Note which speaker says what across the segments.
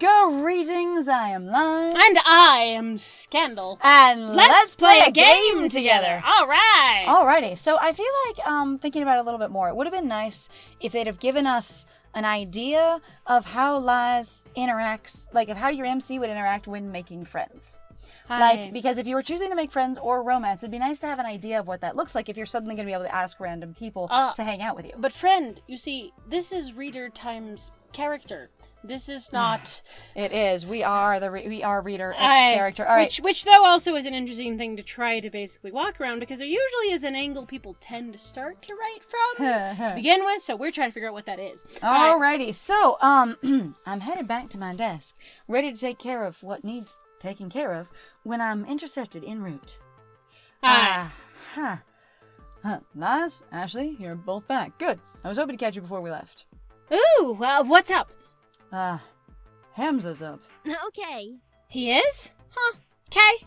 Speaker 1: Greetings, I am Lies.
Speaker 2: And I am Scandal.
Speaker 1: And let's play a game together.
Speaker 2: All right.
Speaker 1: Alrighty, so I feel like, thinking about it a little bit more, it would have been nice if they'd have given us an idea of how Lies interacts, like of how your MC would interact when making friends. Because if you were choosing to make friends or romance, it'd be nice to have an idea of what that looks like if you're suddenly going to be able to ask random people to hang out with you.
Speaker 2: But friend, you see, this is reader times character. This is not...
Speaker 1: It is. We are reader X character. All right.
Speaker 2: Which though also is an interesting thing to try to basically walk around, because there usually is an angle people tend to start to write from to begin with, so we're trying to figure out what that is.
Speaker 1: Alrighty. Right. So, I'm headed back to my desk, ready to take care of what needs taken care of, when I'm intercepted en route. Lies, Ashley, you're both back. Good. I was hoping to catch you before we left.
Speaker 2: Ooh, what's up?
Speaker 1: Hamza's up.
Speaker 3: Okay.
Speaker 2: He is? Huh. Okay.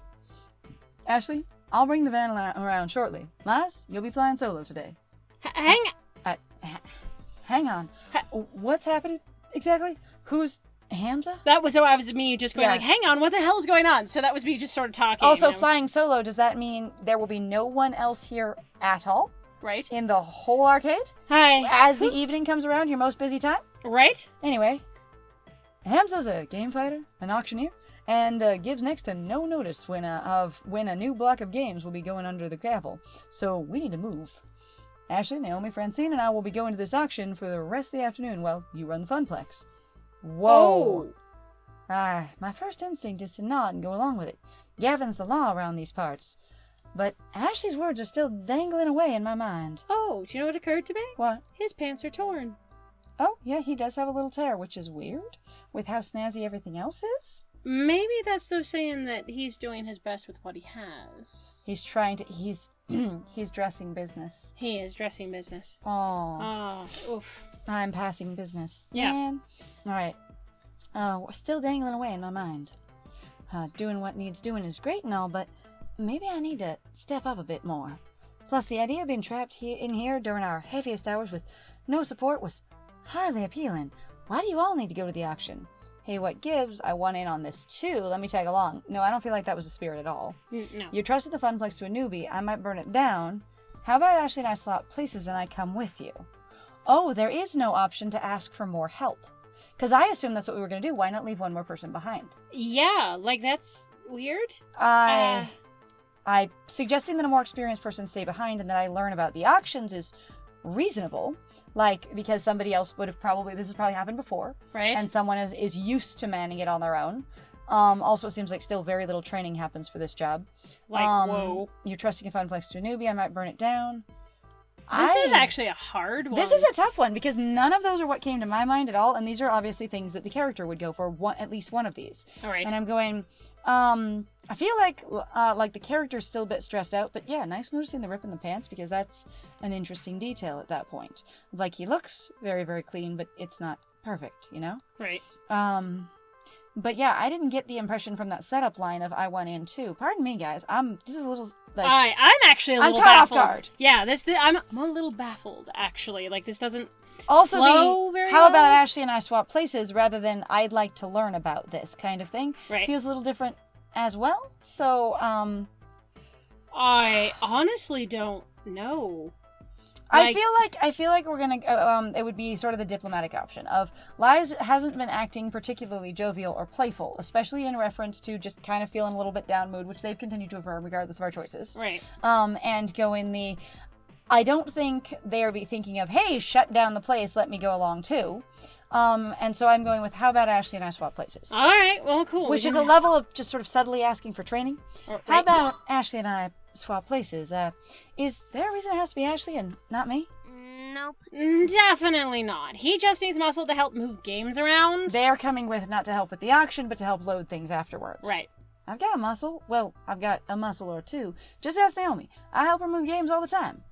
Speaker 1: Ashley, I'll bring the van around shortly. Lies, you'll be flying solo today. Hang on. What's happening exactly? Who's Hamza?
Speaker 2: That was me just going like, hang on, what the hell is going on? So that was me just sort of talking.
Speaker 1: Also, flying solo, does that mean there will be no one else here at all?
Speaker 2: Right.
Speaker 1: In the whole arcade?
Speaker 2: Hi.
Speaker 1: As the evening comes around, your most busy time?
Speaker 2: Right.
Speaker 1: Anyway, Hamza's a game fighter, an auctioneer, and gives next to no notice when a new block of games will be going under the gavel. So we need to move. Ashley, Naomi, Francine, and I will be going to this auction for the rest of the afternoon while you run the funplex. Whoa. My first instinct is to nod and go along with it. Gavin's the law around these parts. But Ashley's words are still dangling away in my mind.
Speaker 2: Oh, do you know what occurred to me?
Speaker 1: What?
Speaker 2: His pants are torn.
Speaker 1: Oh, yeah, he does have a little tear, which is weird, with how snazzy everything else is.
Speaker 2: Maybe that's though saying that he's doing his best with what he has.
Speaker 1: He's he's dressing business.
Speaker 2: He is dressing business.
Speaker 1: Oh.
Speaker 2: Oof.
Speaker 1: I'm passing business.
Speaker 2: Yeah.
Speaker 1: Man. All right. We're still dangling away in my mind. Doing what needs doing is great and all, but maybe I need to step up a bit more. Plus, the idea of being trapped in here during our heaviest hours with no support was hardly appealing. Why do you all need to go to the auction? Hey, what gives? I want in on this too. Let me tag along. No, I don't feel like that was the spirit at all.
Speaker 2: No.
Speaker 1: You trusted the funplex to a newbie. I might burn it down. How about Ashley and I swap places and I come with you? Oh, there is no option to ask for more help. Because I assumed that's what we were going to do. Why not leave one more person behind?
Speaker 2: Yeah, like that's weird.
Speaker 1: I suggesting that a more experienced person stay behind and that I learn about the auctions is reasonable. Like, because somebody else would have this has probably happened before.
Speaker 2: Right.
Speaker 1: And someone is used to manning it on their own. Also, it seems like still very little training happens for this job.
Speaker 2: Like, whoa.
Speaker 1: You're trusting a funplex to a newbie. I might burn it down.
Speaker 2: This is actually a hard one.
Speaker 1: This is a tough one because none of those are what came to my mind at all. And these are obviously things that the character would go for, at least one of these.
Speaker 2: All right.
Speaker 1: And I'm going, I feel like the character's still a bit stressed out, but yeah, nice noticing the rip in the pants because that's an interesting detail at that point. Like, he looks very, very clean, but it's not perfect, you know?
Speaker 2: Right.
Speaker 1: But yeah, I didn't get the impression from that setup line of I went in too. Pardon me, guys. This is a little like
Speaker 2: I'm actually a little
Speaker 1: caught
Speaker 2: baffled.
Speaker 1: off guard.
Speaker 2: Yeah, I'm a little baffled actually. Like, this doesn't
Speaker 1: also
Speaker 2: flow very
Speaker 1: how
Speaker 2: well.
Speaker 1: about Ashley and I swap places rather than I'd like to learn about this kind of thing.
Speaker 2: Right.
Speaker 1: Feels a little different as well. So
Speaker 2: I honestly don't know.
Speaker 1: I feel like we're gonna it would be sort of the diplomatic option of Lies hasn't been acting particularly jovial or playful, especially in reference to just kind of feeling a little bit down mood, which they've continued to affirm regardless of our choices.
Speaker 2: Right.
Speaker 1: And go in the I don't think they'll be thinking of, hey, shut down the place, let me go along too. And so I'm going with how about Ashley and I swap places?
Speaker 2: All right, well, cool.
Speaker 1: Which is a level of just sort of subtly asking for training.
Speaker 2: Right.
Speaker 1: How about Ashley and I swap places? Is there a reason it has to be Ashley and not me?
Speaker 3: Nope.
Speaker 2: Definitely not. He just needs muscle to help move games around.
Speaker 1: They're coming with not to help with the auction, but to help load things afterwards.
Speaker 2: Right.
Speaker 1: I've got a muscle. Well, I've got a muscle or two. Just ask Naomi. I help her move games all the time.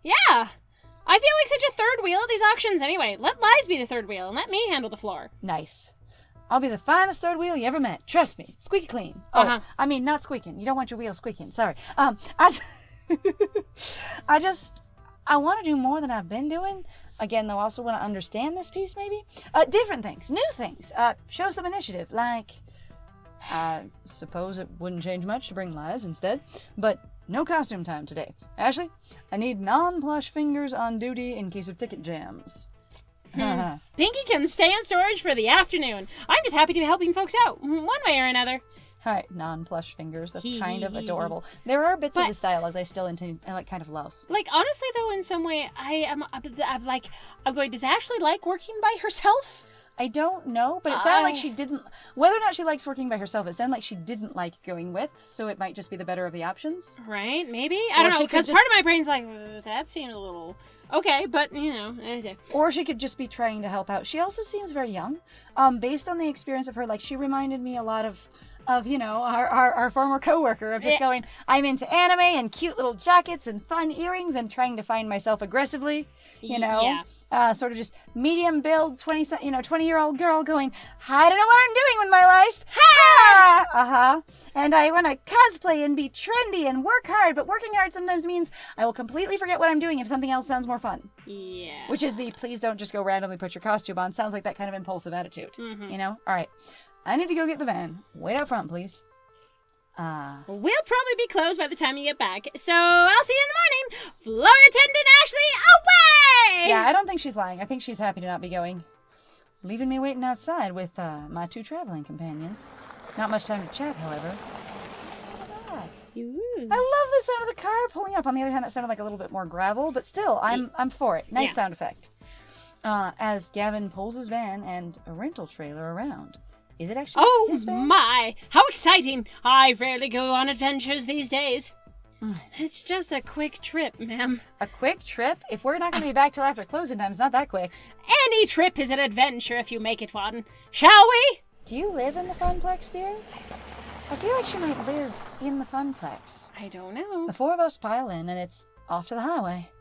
Speaker 2: Yeah. I feel like such a third wheel at these auctions anyway. Let Lies be the third wheel and let me handle the floor.
Speaker 1: Nice. I'll be the finest third wheel you ever met. Trust me. Squeaky clean.
Speaker 2: Uh-huh.
Speaker 1: Oh, I mean, not squeaking. You don't want your wheel squeaking. Sorry. I want to do more than I've been doing. Again, they'll also want to understand this piece, maybe. Different things, new things. Show some initiative, like, I suppose it wouldn't change much to bring Liz instead, but no costume time today. Ashley, I need non-plush fingers on duty in case of ticket jams.
Speaker 2: Pinky can stay in storage for the afternoon. I'm just happy to be helping folks out, one way or another.
Speaker 1: Hi, non-plush fingers. That's kind of adorable. There are bits of this dialogue that I still kind of love.
Speaker 2: Like, honestly, though, in some way, I'm going, does Ashley like working by herself?
Speaker 1: I don't know, but it sounded like she didn't... Whether or not she likes working by herself, it sounded like she didn't like going with, so it might just be the better of the options.
Speaker 2: Right, maybe? I don't know, because part of my brain's like, that seemed a little... Okay, but, you know...
Speaker 1: Or she could just be trying to help out. She also seems very young. Based on the experience of her, like, she reminded me a lot of you know, our former coworker, of just going, I'm into anime and cute little jackets and fun earrings and trying to find myself aggressively, you know?
Speaker 2: Yeah.
Speaker 1: Sort of just medium build, 20-year-old girl going, I don't know what I'm doing with my life. Ha! Uh-huh. And I want to cosplay and be trendy and work hard, but working hard sometimes means I will completely forget what I'm doing if something else sounds more fun.
Speaker 2: Yeah.
Speaker 1: Which is the please don't just go randomly put your costume on. Sounds like that kind of impulsive attitude. Mm-hmm. You know? All right. I need to go get the van. Wait out front, please.
Speaker 2: We'll probably be closed by the time you get back, so I'll see you in the morning. Floor attendant Ashley, away!
Speaker 1: Yeah, I don't think she's lying. I think she's happy to not be going. Leaving me waiting outside with my 2 traveling companions. Not much time to chat, however. Listen to that. I love the sound of the car pulling up. On the other hand, that sounded like a little bit more gravel, but still, I'm for it. Nice sound effect. As Gavin pulls his van and a rental trailer around. Is it actually his van?
Speaker 2: Oh my! How exciting! I rarely go on adventures these days. It's just a quick trip, ma'am.
Speaker 1: A quick trip? If we're not going to be back till after closing time, it's not that quick.
Speaker 2: Any trip is an adventure if you make it one. Shall we?
Speaker 1: Do you live in the Funplex, dear? I feel like she might live in the Funplex.
Speaker 2: I don't know.
Speaker 1: The 4 of us pile in, and it's off to the highway.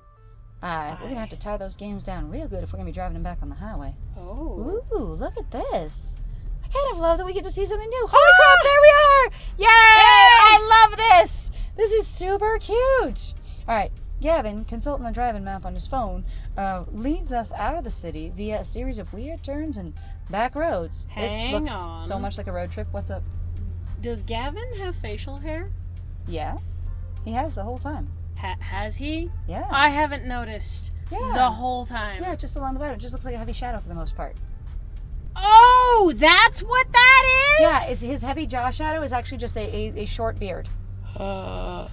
Speaker 1: We're going to have to tie those games down real good if we're going to be driving them back on the highway.
Speaker 2: Oh.
Speaker 1: Ooh, look at this. I kind of love that we get to see something new. Holy crap, there we are! Yay! I love this! This is super cute! Alright, Gavin, consulting the driving map on his phone, leads us out of the city via a series of weird turns and back roads. This looks so much like a road trip. What's up?
Speaker 2: Does Gavin have facial hair?
Speaker 1: Yeah. He has the whole time.
Speaker 2: Has he?
Speaker 1: Yeah.
Speaker 2: I haven't noticed the whole time.
Speaker 1: Yeah, just along the bottom. It just looks like a heavy shadow for the most part.
Speaker 2: Oh, that's what that is?
Speaker 1: Yeah, his heavy jaw shadow is actually just a short beard.
Speaker 2: I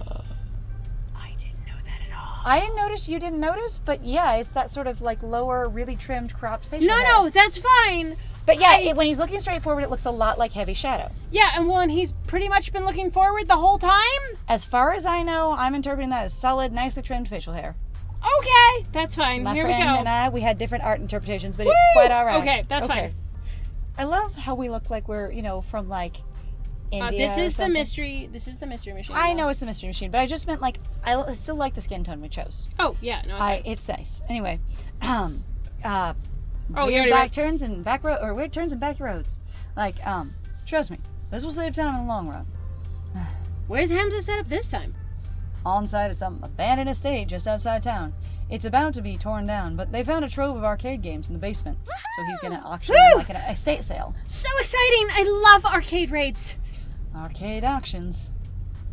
Speaker 2: didn't know that at all.
Speaker 1: I didn't notice, you didn't notice, but yeah, it's that sort of like lower, really trimmed, cropped facial hair.
Speaker 2: No, that's fine.
Speaker 1: But yeah, when he's looking straight forward, it looks a lot like heavy shadow.
Speaker 2: Yeah, and he's pretty much been looking forward the whole time?
Speaker 1: As far as I know, I'm interpreting that as solid, nicely trimmed facial hair.
Speaker 2: Okay, that's fine.
Speaker 1: My
Speaker 2: Here
Speaker 1: friend
Speaker 2: we go.
Speaker 1: and I, we had different art interpretations, but it's quite all right.
Speaker 2: Okay, that's fine.
Speaker 1: I love how we look like we're, from like India.
Speaker 2: This is
Speaker 1: the
Speaker 2: mystery. This is the mystery machine.
Speaker 1: I know it's the mystery machine, but I just meant like I still like the skin tone we chose.
Speaker 2: Oh yeah, no,
Speaker 1: it's nice. Anyway,
Speaker 2: weird
Speaker 1: back turns and back road or weird turns and back roads. Like, trust me, this will save time in the long run.
Speaker 2: Where's Hamza set up this time?
Speaker 1: On site of some abandoned estate just outside town. It's about to be torn down, but they found a trove of arcade games in the basement. So he's gonna auction them like an estate sale.
Speaker 2: So exciting! I love arcade rates.
Speaker 1: Arcade auctions.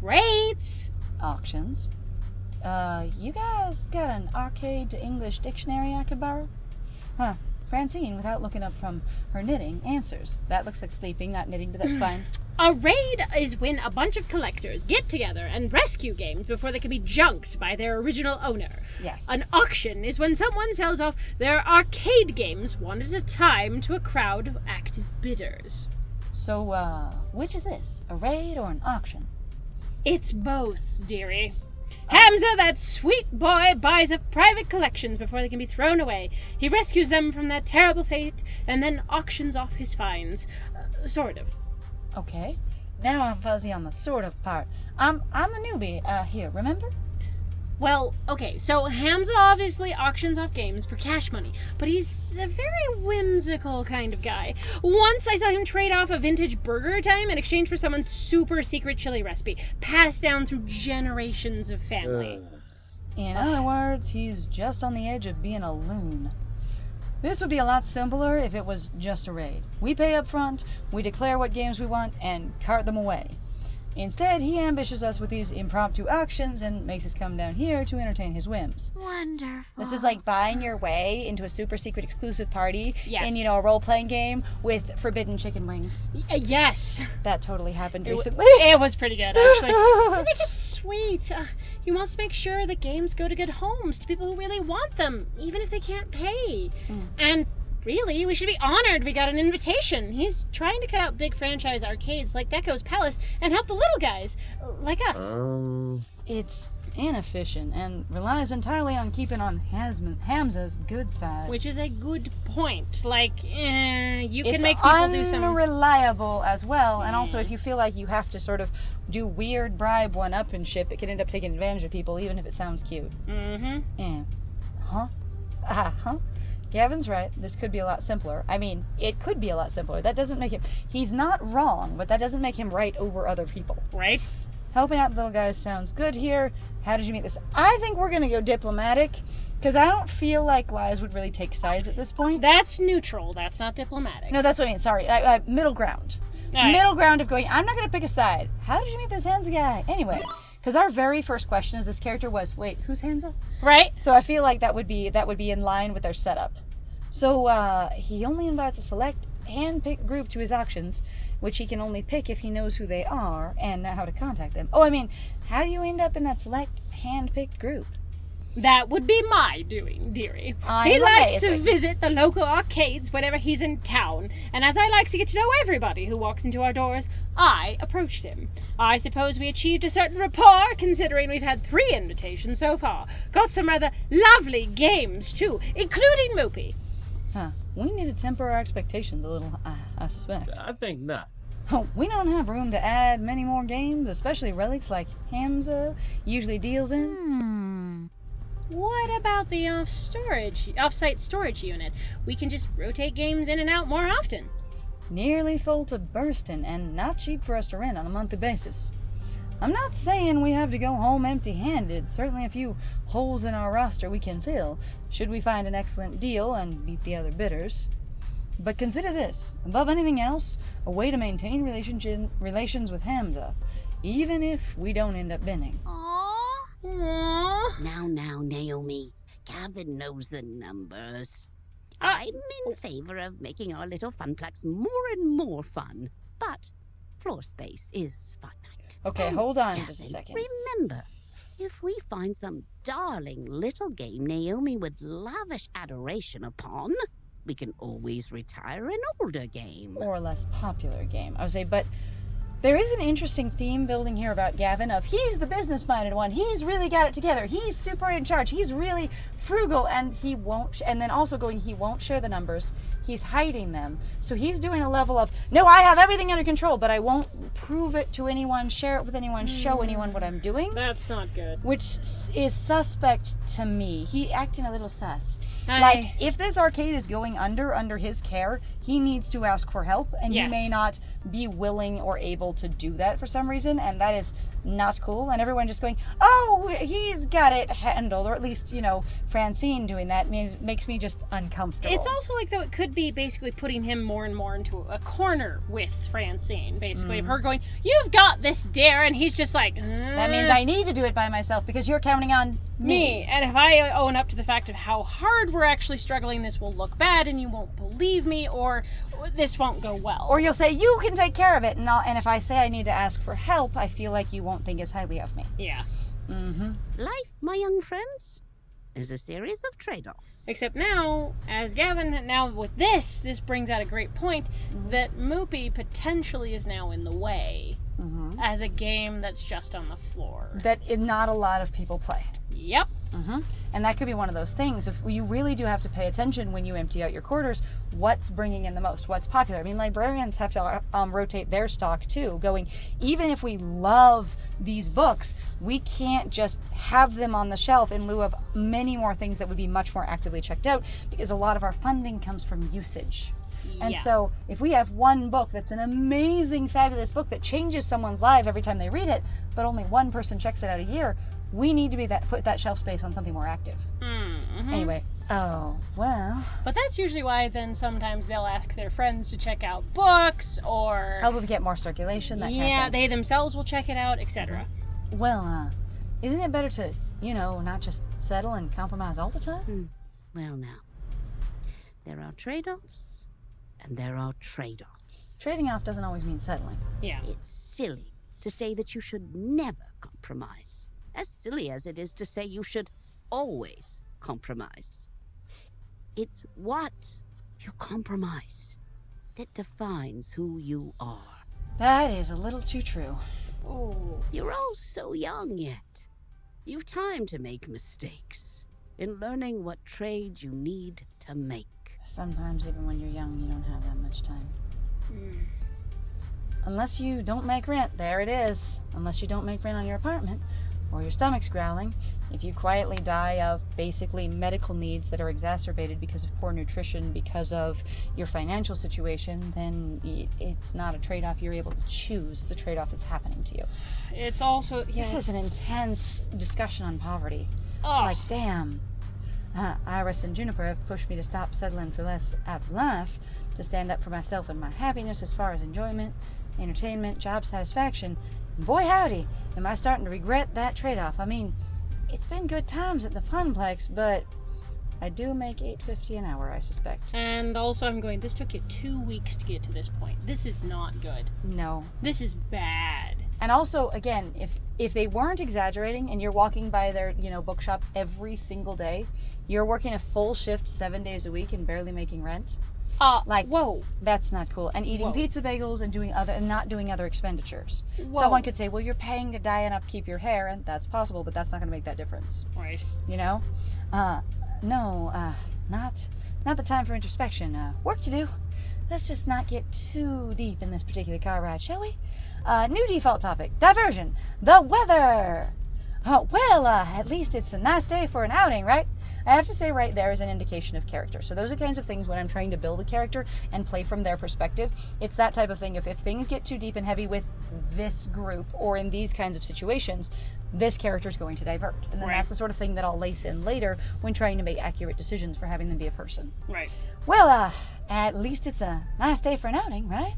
Speaker 2: Rates.
Speaker 1: Auctions. You guys got an arcade to English dictionary I could borrow? Huh. Francine, without looking up from her knitting, answers. That looks like sleeping, not knitting, but that's fine.
Speaker 2: A raid is when a bunch of collectors get together and rescue games before they can be junked by their original owner.
Speaker 1: Yes.
Speaker 2: An auction is when someone sells off their arcade games one at a time to a crowd of active bidders.
Speaker 1: So, which is this? A raid or an auction?
Speaker 2: It's both, dearie. Hamza, that sweet boy, buys up private collections before they can be thrown away. He rescues them from that terrible fate and then auctions off his finds. Sort of.
Speaker 1: Okay. Now I'm fuzzy on the sort of part. I'm the newbie here, remember?
Speaker 2: Well, okay, so Hamza obviously auctions off games for cash money, but he's a very whimsical kind of guy. Once I saw him trade off a vintage burger time in exchange for someone's super secret chili recipe, passed down through generations of family.
Speaker 1: In other words, he's just on the edge of being a loon. This would be a lot simpler if it was just a raid. We pay up front, we declare what games we want, and cart them away. Instead, he ambushes us with these impromptu auctions and makes us come down here to entertain his whims.
Speaker 3: Wonderful.
Speaker 1: This is like buying your way into a super secret exclusive party
Speaker 2: Yes.
Speaker 1: in, a role-playing game with forbidden chicken wings.
Speaker 2: Yes.
Speaker 1: That totally happened recently.
Speaker 2: It was pretty good, actually. I think it's sweet. He wants to make sure that games go to good homes, to people who really want them, even if they can't pay. And really, we should be honored we got an invitation. He's trying to cut out big franchise arcades like Deco's Palace and help the little guys, like us.
Speaker 1: It's inefficient and relies entirely on keeping on Hamza's good side.
Speaker 2: Which is a good point. Like, you can
Speaker 1: It's
Speaker 2: make people do some...
Speaker 1: unreliable as well, and also if you feel like you have to sort of do weird bribe one-upmanship, it can end up taking advantage of people, even if it sounds cute.
Speaker 2: Mm-hmm.
Speaker 1: Yeah. Huh? Gavin's right. This could be a lot simpler. I mean, it could be a lot simpler. That doesn't make him... He's not wrong, but that doesn't make him right over other people.
Speaker 2: Right?
Speaker 1: Helping out the little guys sounds good here. How did you meet this? I think we're going to go diplomatic, because I don't feel like lies would really take sides at this point.
Speaker 2: That's neutral. That's not diplomatic.
Speaker 1: No, that's what I mean. Sorry. Middle ground.
Speaker 2: Right.
Speaker 1: Middle ground of going, I'm not going to pick a side. How did you meet this Hamza guy? Anyway, because our very first question as this character was, wait, who's Hamza?
Speaker 2: Right?
Speaker 1: So I feel like that would be in line with their setup. So he only invites a select hand-picked group to his auctions, which he can only pick if he knows who they are and how to contact them. Oh, I mean, how do you end up in that select hand-picked group?
Speaker 2: That would be my doing, dearie.
Speaker 1: I'm
Speaker 2: He likes to
Speaker 1: amazing.
Speaker 2: visit the local arcades whenever he's in town, and as I like to get to know everybody who walks into our doors, I approached him. I suppose we achieved a certain rapport, considering we've had 3 invitations so far. Got some rather lovely games, too, including Moopy.
Speaker 1: Huh. We need to temper our expectations a little, I suspect.
Speaker 4: I think not.
Speaker 1: Oh, we don't have room to add many more games, especially relics like Hamza usually deals in.
Speaker 2: What about the off-site storage unit? We can just rotate games in and out more often.
Speaker 1: Nearly full to bursting and not cheap for us to rent on a monthly basis. I'm not saying we have to go home empty-handed. Certainly a few holes in our roster we can fill, should we find an excellent deal and beat the other bidders. But consider this, above anything else, a way to maintain relations with Hamza, even if we don't end up winning.
Speaker 2: Aww.
Speaker 3: Now, Naomi. Gavin knows the numbers. I'm in favor of making our little funplex more and more fun, but floor space is finite.
Speaker 1: Okay,
Speaker 3: And
Speaker 1: hold on
Speaker 3: Gavin,
Speaker 1: just a second.
Speaker 3: Remember, if we find some darling little game Naomi would lavish adoration upon, we can always retire an older game.
Speaker 1: Or a less popular game. I would say, but there is an interesting theme building here about Gavin of he's the business-minded one. He's really got it together. He's super in charge. He's really frugal, and he won't. And then also he won't share the numbers. He's hiding them. So he's doing a level of no, I have everything under control, but I won't prove it to anyone, share it with anyone, show anyone what I'm doing.
Speaker 2: That's not good.
Speaker 1: Which is suspect to me. He acting a little sus.
Speaker 2: I-
Speaker 1: Like, if this arcade is going under his care, he needs to ask for help, and
Speaker 2: Yes.
Speaker 1: he may not be willing or able to do that for some reason, and that is not cool. And everyone just going, oh, he's got it handled, or at least, Francine doing that makes me just uncomfortable.
Speaker 2: It's also like, though, it could be basically putting him more and more into a corner with Francine, basically, of her going, you've got this, dear, and he's just like,
Speaker 1: That means I need to do it by myself because you're counting on
Speaker 2: me. And if I own up to the fact of how hard we're actually struggling, this will look bad and you won't believe me, or this won't go well.
Speaker 1: Or you'll say, you can take care of it, and if I say I need to ask for help, I feel like you won't think as highly of me.
Speaker 2: Yeah.
Speaker 3: Life, my young friends, is a series of trade-offs.
Speaker 2: Except now, as Gavin, now with this brings out a great point, that Moopy potentially is now in the way as a game that's just on the floor.
Speaker 1: That not a lot of people play.
Speaker 2: Yep.
Speaker 1: And that could be one of those things. If you really do have to pay attention when you empty out your quarters, what's bringing in the most, what's popular. I mean, librarians have to rotate their stock too, going, even if we love these books, we can't just have them on the shelf in lieu of many more things that would be much more actively checked out, because a lot of our funding comes from usage. And
Speaker 2: Yeah.
Speaker 1: so if we have one book that's an amazing, fabulous book that changes someone's life every time they read it, but only one person checks it out a year, We need to put that shelf space on something more active.
Speaker 2: Mm-hmm.
Speaker 1: Anyway, oh, well.
Speaker 2: But that's usually why then sometimes they'll ask their friends to check out books or...
Speaker 1: Help them get more circulation, that kind of
Speaker 2: Yeah,
Speaker 1: thing.
Speaker 2: they themselves will check it out, etc.
Speaker 1: Well, isn't it better to, not just settle and compromise all the time?
Speaker 3: Well, now, there are trade-offs, and there are trade-offs.
Speaker 1: Trading off doesn't always mean settling.
Speaker 2: Yeah.
Speaker 3: It's silly to say that you should never compromise. As silly as it is to say you should always compromise. It's what you compromise that defines who you are.
Speaker 1: That is a little too true.
Speaker 2: Oh.
Speaker 3: You're all so young yet. You've time to make mistakes in learning what trade you need to make.
Speaker 1: Sometimes even when you're young, you don't have that much time. Unless you don't make rent, there it is. Unless you don't make rent on your apartment, or your stomach's growling, if you quietly die of basically medical needs that are exacerbated because of poor nutrition, because of your financial situation, then it's not a trade-off you're able to choose. It's a trade-off that's happening to you.
Speaker 2: It's also... Yes.
Speaker 1: This is an intense discussion on poverty.
Speaker 2: Oh.
Speaker 1: Like, damn. Iris and Juniper have pushed me to stop settling for less out of life, to stand up for myself and my happiness as far as enjoyment, entertainment, job satisfaction. And boy howdy, am I starting to regret that trade-off. I mean, it's been good times at the Funplex, but I do make $8.50 an hour, I suspect.
Speaker 2: And also I'm going, this took you 2 weeks to get to this point. This is not good.
Speaker 1: No.
Speaker 2: This is bad.
Speaker 1: And also, again, if they weren't exaggerating and you're walking by their, bookshop every single day, you're working a full shift 7 days a week and barely making rent.
Speaker 2: Whoa.
Speaker 1: That's not cool. And eating pizza bagels and not doing other expenditures.
Speaker 2: Whoa.
Speaker 1: Someone could say, well, you're paying to dye and upkeep your hair, and that's possible, but that's not going to make that difference.
Speaker 2: Right.
Speaker 1: Not the time for introspection. Work to do. Let's just not get too deep in this particular car ride, shall we? New default topic, diversion, the weather. At least it's a nice day for an outing, right? I have to say right there is an indication of character. So those are kinds of things when I'm trying to build a character and play from their perspective. It's that type of thing. If things get too deep and heavy with this group or in these kinds of situations, this character is going to divert. And then that's the sort of thing that I'll lace in later when trying to make accurate decisions for having them be a person.
Speaker 2: Right.
Speaker 1: Well, at least it's a nice day for an outing, right?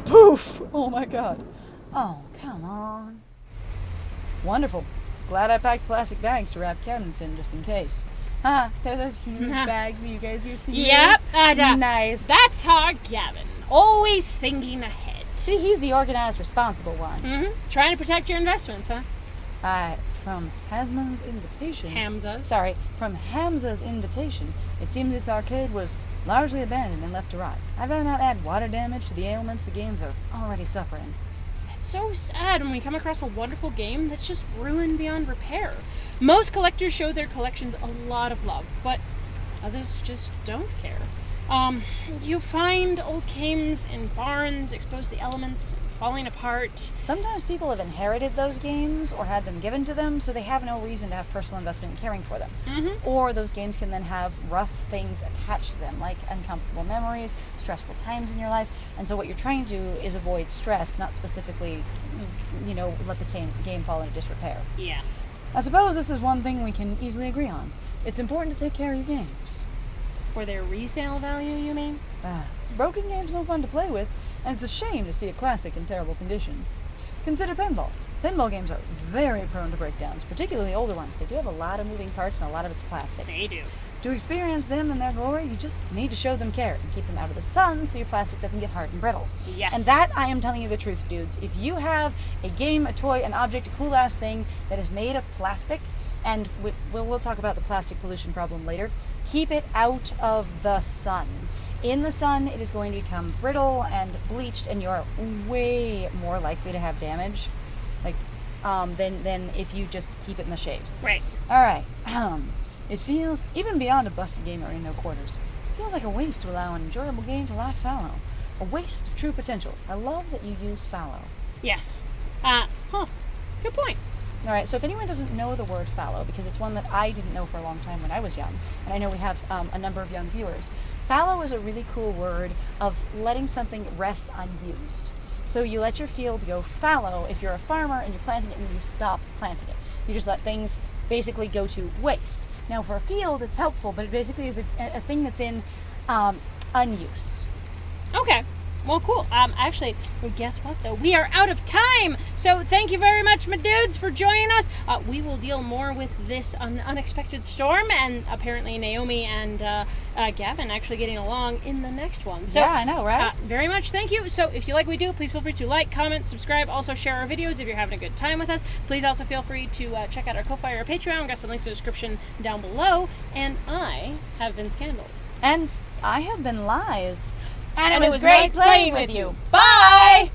Speaker 1: Poof! Oh my god. Oh, come on. Wonderful. Glad I packed plastic bags to wrap cabinets in just in case. They're those huge bags you guys used to use.
Speaker 2: Yep.
Speaker 1: Nice.
Speaker 2: That's our Gavin. Always thinking ahead.
Speaker 1: See, he's the organized, responsible one.
Speaker 2: Mm-hmm. Trying to protect your investments, huh?
Speaker 1: From Hasman's invitation.
Speaker 2: Hamza's.
Speaker 1: Sorry, from Hamza's invitation, it seems this arcade was largely abandoned and left to rot. I'd rather not add water damage to the ailments the games are already suffering.
Speaker 2: It's so sad when we come across a wonderful game that's just ruined beyond repair. Most collectors show their collections a lot of love, but others just don't care. You find old games in barns, exposed to the elements, falling apart.
Speaker 1: Sometimes people have inherited those games or had them given to them, so they have no reason to have personal investment in caring for them.
Speaker 2: Mm-hmm.
Speaker 1: Or those games can then have rough things attached to them, like uncomfortable memories, stressful times in your life. And so what you're trying to do is avoid stress, not specifically, let the game fall into disrepair.
Speaker 2: Yeah.
Speaker 1: I suppose this is one thing we can easily agree on. It's important to take care of your games.
Speaker 2: For their resale value, you mean?
Speaker 1: Broken games no fun to play with, and it's a shame to see a classic in terrible condition. Consider pinball. Pinball games are very prone to breakdowns, particularly older ones. They do have a lot of moving parts and a lot of it's plastic.
Speaker 2: They do.
Speaker 1: To experience them in their glory, you just need to show them care and keep them out of the sun so your plastic doesn't get hard and brittle.
Speaker 2: Yes.
Speaker 1: And that, I am telling you the truth, dudes. If you have a game, a toy, an object, a cool-ass thing that is made of plastic, and we'll talk about the plastic pollution problem later, keep it out of the sun. In the sun, it is going to become brittle and bleached, and you're way more likely to have damage than if you just keep it in the shade.
Speaker 2: Right.
Speaker 1: All right. It feels, even beyond a busted gamer in no quarters, feels like a waste to allow an enjoyable game to lie fallow. A waste of true potential. I love that you used fallow.
Speaker 2: Yes. Good point.
Speaker 1: All right, so if anyone doesn't know the word fallow, because it's one that I didn't know for a long time when I was young, and I know we have a number of young viewers, fallow is a really cool word of letting something rest unused. So you let your field go fallow if you're a farmer and you're planting it and you stop planting it. You just let things basically go to waste. Now for a field, it's helpful, but it basically is a thing that's in unuse.
Speaker 2: Okay. Well, cool. Actually, well, guess what, though? We are out of time! So thank you very much, my dudes, for joining us. We will deal more with this unexpected storm, and apparently Naomi and Gavin actually getting along in the next one. So,
Speaker 1: yeah, I know, right?
Speaker 2: Very much thank you. So if you like what we do, please feel free to like, comment, subscribe, also share our videos if you're having a good time with us. Please also feel free to check out our Ko-Fi or Patreon. We've got some links in the description down below. And I have been Scandal.
Speaker 1: And I have been Lies.
Speaker 2: And it was great playing with you.
Speaker 1: Bye!